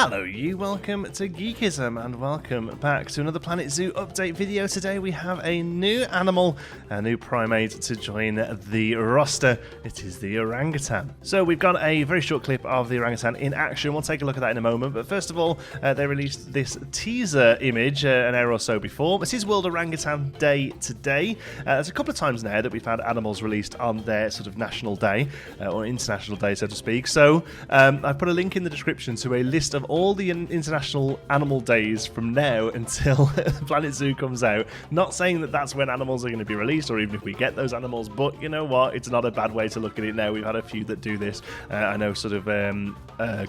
Hello you, welcome to Geekism and welcome back to another Planet Zoo update video. Today we have a new animal, a new primate to join the roster. It is the orangutan. So we've got a very short clip of the orangutan in action. We'll take a look at that in a moment, but first of all they released this teaser image an hour or so before. This is World Orangutan Day today. There's a couple of times now that we've had animals released on their sort of national day or international day, so to speak. So I've put a link in the description to a list of all the international animal days from now until Planet Zoo comes out. Not saying that that's when animals are going to be released or even if we get those animals, but you know what, it's not a bad way to look at it now. We've had a few that do this. I know sort of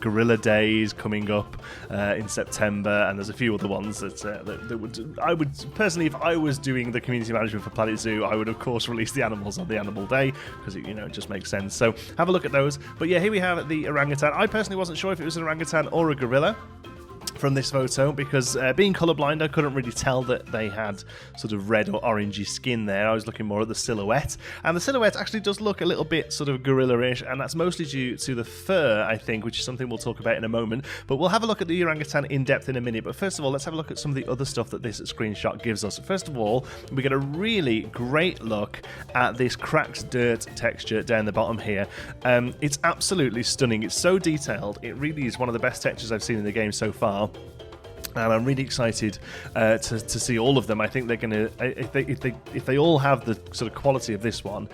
Gorilla Days coming up in September, and there's a few other ones that I would personally, if I was doing the community management for Planet Zoo, I would of course release the animals on the animal day because it, it just makes sense. So have a look at those. But yeah, here we have the orangutan. I personally wasn't sure if it was an orangutan or a gorilla from this photo because being colourblind I couldn't really tell that they had sort of red or orangey skin there. I was looking more at the silhouette, and the silhouette actually does look a little bit sort of gorilla-ish, and that's mostly due to the fur, I think, which is something we'll talk about in a moment. But we'll have a look at the orangutan in depth in a minute. But first of all, let's have a look at some of the other stuff that this screenshot gives us. First of all, we get a really great look at this cracked dirt texture down the bottom here. It's absolutely stunning. It's so detailed. It really is one of the best textures I've seen in the game so far. And I'm really excited to see all of them. I think they're going to, if they all have the sort of quality of this one,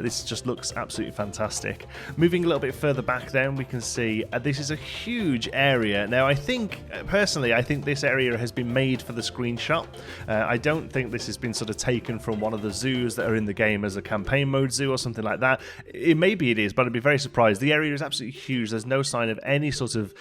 this just looks absolutely fantastic. Moving a little bit further back then, we can see this is a huge area. Now, I think, personally, I think this area has been made for the screenshot. I don't think this has been sort of taken from one of the zoos that are in the game as a campaign mode zoo or something like that. Maybe it is, but I'd be very surprised. The area is absolutely huge. There's no sign of any sort of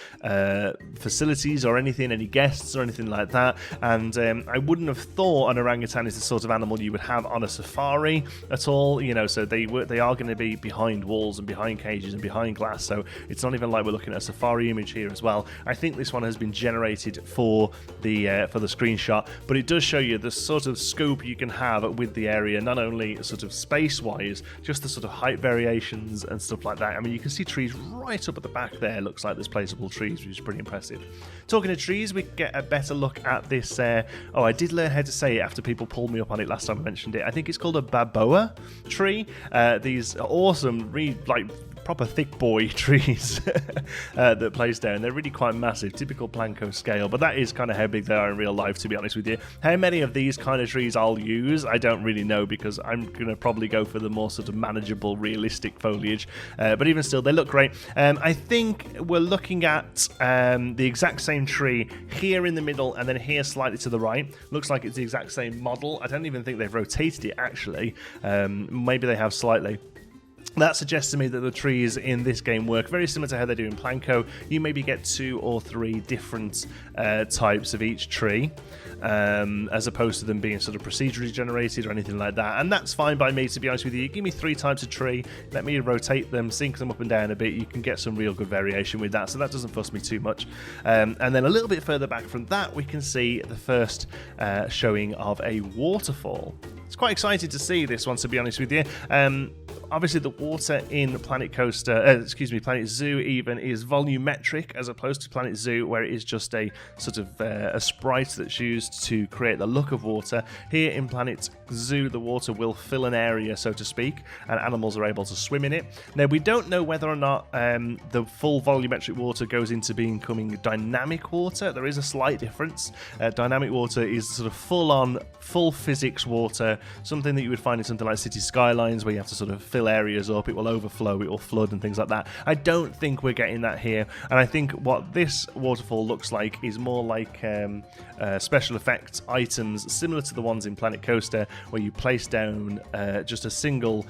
facilities or anything, any guests or anything like that, and I wouldn't have thought an orangutan is the sort of animal you would have on a safari at all, so they are going to be behind walls and behind cages and behind glass, so it's not even like we're looking at a safari image here as well. I think this one has been generated for the screenshot, but it does show you the sort of scope you can have with the area, not only sort of space-wise, just the sort of height variations and stuff like that. I mean, you can see trees right up at the back there. Looks like there's placeable trees, which is pretty impressive. Talking of trees, we get a better look at this. I did learn how to say it after people pulled me up on it last time I mentioned it. I think it's called a baboa tree. These awesome, proper thick boy trees that place down. They're really quite massive, typical Planco scale, but that is kind of how big they are in real life, to be honest with you. How many of these kind of trees I'll use, I don't really know, because I'm going to probably go for the more sort of manageable, realistic foliage. But even still, they look great. I think we're looking at the exact same tree here in the middle and then here slightly to the right. Looks like it's the exact same model. I don't even think they've rotated it, actually. Maybe they have slightly. That suggests to me that the trees in this game work very similar to how they do in Planco. You maybe get 2 or 3 different types of each tree, as opposed to them being sort of procedurally generated or anything like that. And that's fine by me, to be honest with you. You give me 3 types of tree, let me rotate them, sync them up and down a bit. You can get some real good variation with that, so that doesn't fuss me too much. And then a little bit further back from that, we can see the first showing of a waterfall. It's quite exciting to see this one, to be honest with you. Obviously, the water in Planet Zoo even is volumetric, as opposed to Planet Zoo, where it is just a sort of a sprite that's used to create the look of water. Here in Planet Zoo, the water will fill an area, so to speak, and animals are able to swim in it. Now, we don't know whether or not the full volumetric water goes into becoming dynamic water. There is a slight difference. Dynamic water is sort of full physics water, something that you would find in something like City Skylines, where you have to sort of fill areas up, it will overflow, it will flood and things like that. I don't think we're getting that here, and I think what this waterfall looks like is more like special effects items similar to the ones in Planet Coaster, where you place down just a single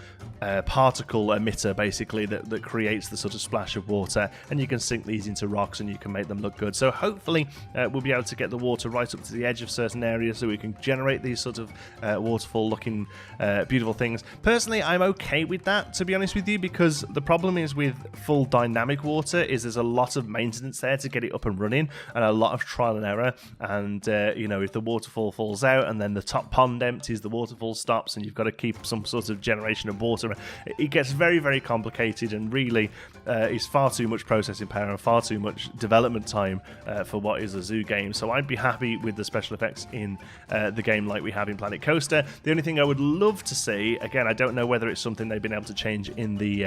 particle emitter, basically, that creates the sort of splash of water, and you can sink these into rocks and you can make them look good. So hopefully we'll be able to get the water right up to the edge of certain areas so we can generate these sort of waterfall looking beautiful things. Personally, I'm okay with with that, to be honest with you, because the problem is with full dynamic water is there's a lot of maintenance there to get it up and running, and a lot of trial and error. And if the waterfall falls out and then the top pond empties, the waterfall stops, and you've got to keep some sort of generation of water. It gets very, very complicated, and really is far too much processing power and far too much development time for what is a zoo game. So I'd be happy with the special effects in the game like we have in Planet Coaster. The only thing I would love to see, again, I don't know whether it's something they've been able to change in the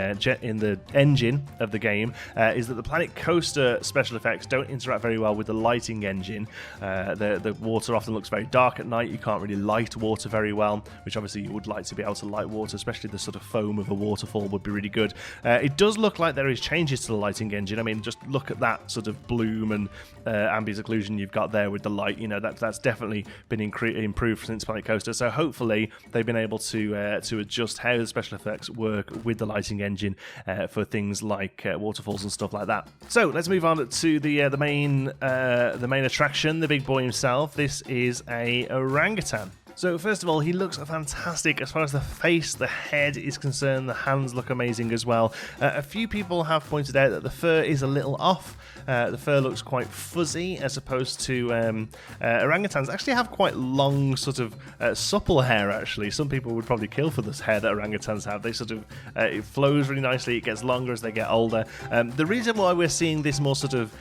engine of the game, is that the Planet Coaster special effects don't interact very well with the lighting engine. The water often looks very dark at night. You can't really light water very well, which obviously you would like to be able to light water, especially the sort of foam of a waterfall would be really good. It does look like there is changes to the lighting engine. I mean, just look at that sort of bloom and ambient occlusion you've got there with the light. That's definitely been improved since Planet Coaster. So hopefully they've been able to adjust how the special effects work with the lighting engine for things like waterfalls and stuff like that. So let's move on to the main attraction, the big boy himself. This is a orangutan. So first of all, he looks fantastic as far as the face, the head is concerned. The hands look amazing as well. A few people have pointed out that the fur is a little off. The fur looks quite fuzzy as opposed to orangutans actually have quite long, sort of supple hair, actually. Some people would probably kill for this hair that orangutans have. They sort of, it flows really nicely, it gets longer as they get older. The reason why we're seeing this more sort of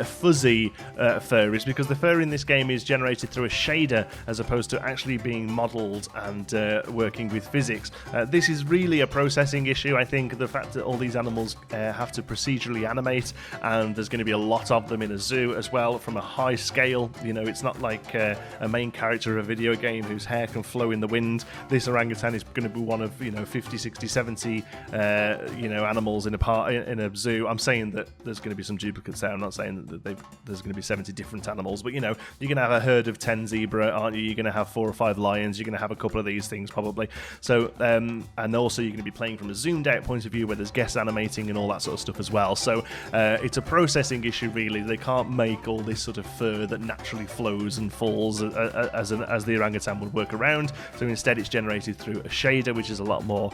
fuzzy fur is because the fur in this game is generated through a shader as opposed to actually being modelled and working with physics. This is really a processing issue. I think the fact that all these animals have to procedurally animate, and there's going to be a lot of them in a zoo as well from a high scale. It's not like a main character of a video game whose hair can flow in the wind. This orangutan is going to be one of 50, 60, 70 animals in a zoo. I'm saying that there's going to be some duplicates there. I'm not saying that there's going to be 70 different animals, but you're going to have a herd of 10 zebra, aren't you? You're going to have 4 or 5 lions. You're going to have a couple of these things probably. So and also you're going to be playing from a zoomed out point of view where there's guest animating and all that sort of stuff as well. So it's a processing issue really. They can't make all this sort of fur that naturally flows and falls as the orangutan would work around. So instead it's generated through a shader, which is a lot more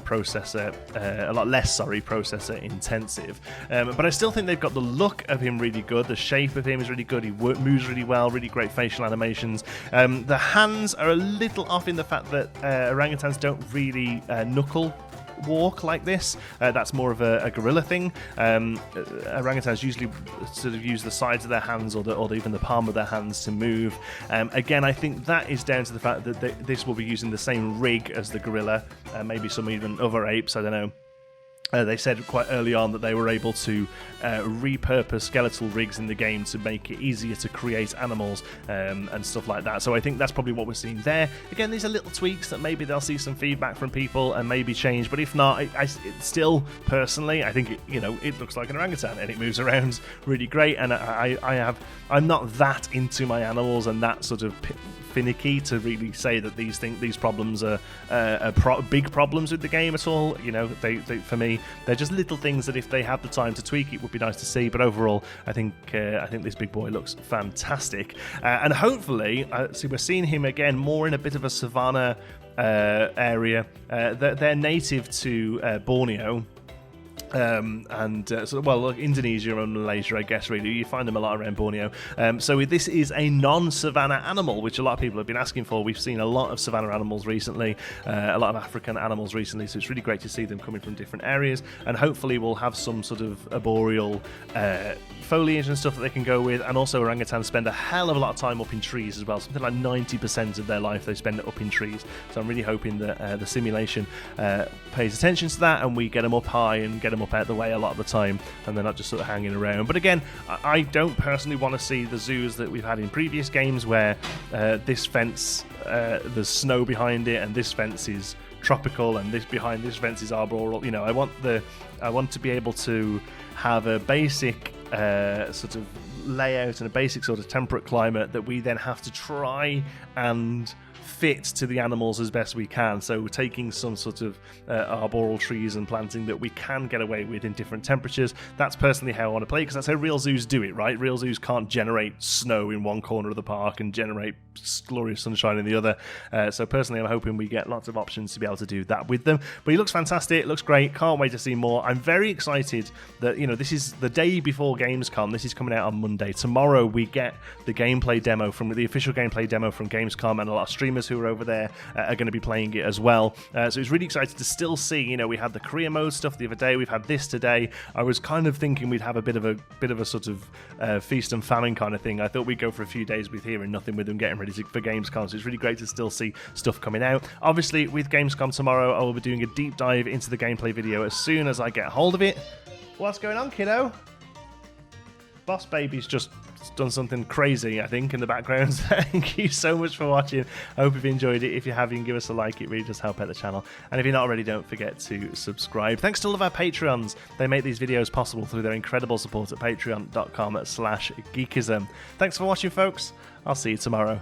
processor intensive. But I still think they've got the look of him really good. The shape of him is really good. He moves really well, really great facial animations. The hands are a little off in the fact that orangutans don't really knuckle walk like this. That's more of a gorilla thing. Orangutans usually sort of use the sides of their hands or even the palm of their hands to move. Again, I think that is down to the fact that this will be using the same rig as the gorilla, maybe some even other apes, I don't know. They said quite early on that they were able to repurpose skeletal rigs in the game to make it easier to create animals and stuff like that. So I think that's probably what we're seeing there. Again, these are little tweaks that maybe they'll see some feedback from people and maybe change. But if not, I still personally, I think it looks like an orangutan and it moves around really great. And I'm not that into my animals and that sort of finicky to really say that these problems are big problems with the game at all. They for me, they're just little things that if they had the time to tweak, it would be nice to see. But overall, I think this big boy looks fantastic, and hopefully, we're seeing him again more in a bit of a savanna area. They're native to Borneo. Indonesia and Malaysia, I guess, really. You find them a lot around Borneo. So this is a non-savanna animal, which a lot of people have been asking for. We've seen a lot of savanna animals recently, a lot of African animals recently, so it's really great to see them coming from different areas, and hopefully we'll have some sort of arboreal foliage and stuff that they can go with. And also orangutans spend a hell of a lot of time up in trees as well. Something like 90% of their life they spend up in trees. So I'm really hoping that the simulation pays attention to that and we get them up high and get them up out the way a lot of the time, and they're not just sort of hanging around. But again, I don't personally want to see the zoos that we've had in previous games where this fence, there's snow behind it, and this fence is tropical, and behind this fence is arboreal. I want to be able to have a basic sort of layout and a basic sort of temperate climate that we then have to try and fit to the animals as best we can. So taking some sort of arboreal trees and planting that we can get away with in different temperatures. That's personally how I want to play, because that's how real zoos do it, right? Real zoos can't generate snow in one corner of the park and generate glorious sunshine in the other. So personally, I'm hoping we get lots of options to be able to do that with them. But he looks fantastic. It looks great. Can't wait to see more. I'm very excited that, this is the day before Gamescom. This is coming out on Monday. Tomorrow we get the gameplay demo from the official gameplay demo from Gamescom, and a lot of streamers who are over there are going to be playing it as well. So it's really excited to still see. We had the career mode stuff the other day. We've had this today. I was kind of thinking we'd have a bit of a sort of feast and famine kind of thing. I thought we'd go for a few days with hearing nothing, with them getting ready for Gamescom. So it's really great to still see stuff coming out. Obviously, with Gamescom tomorrow, I will be doing a deep dive into the gameplay video as soon as I get hold of it. What's going on, kiddo? Boss Baby's just done something crazy, I think, in the background. Thank you so much for watching. I hope you've enjoyed it. If you have, you can give us a like. It really does help out the channel. And if you're not already, don't forget to subscribe. Thanks to all of our Patreons. They make these videos possible through their incredible support at patreon.com/geekism. Thanks for watching, folks. I'll see you tomorrow.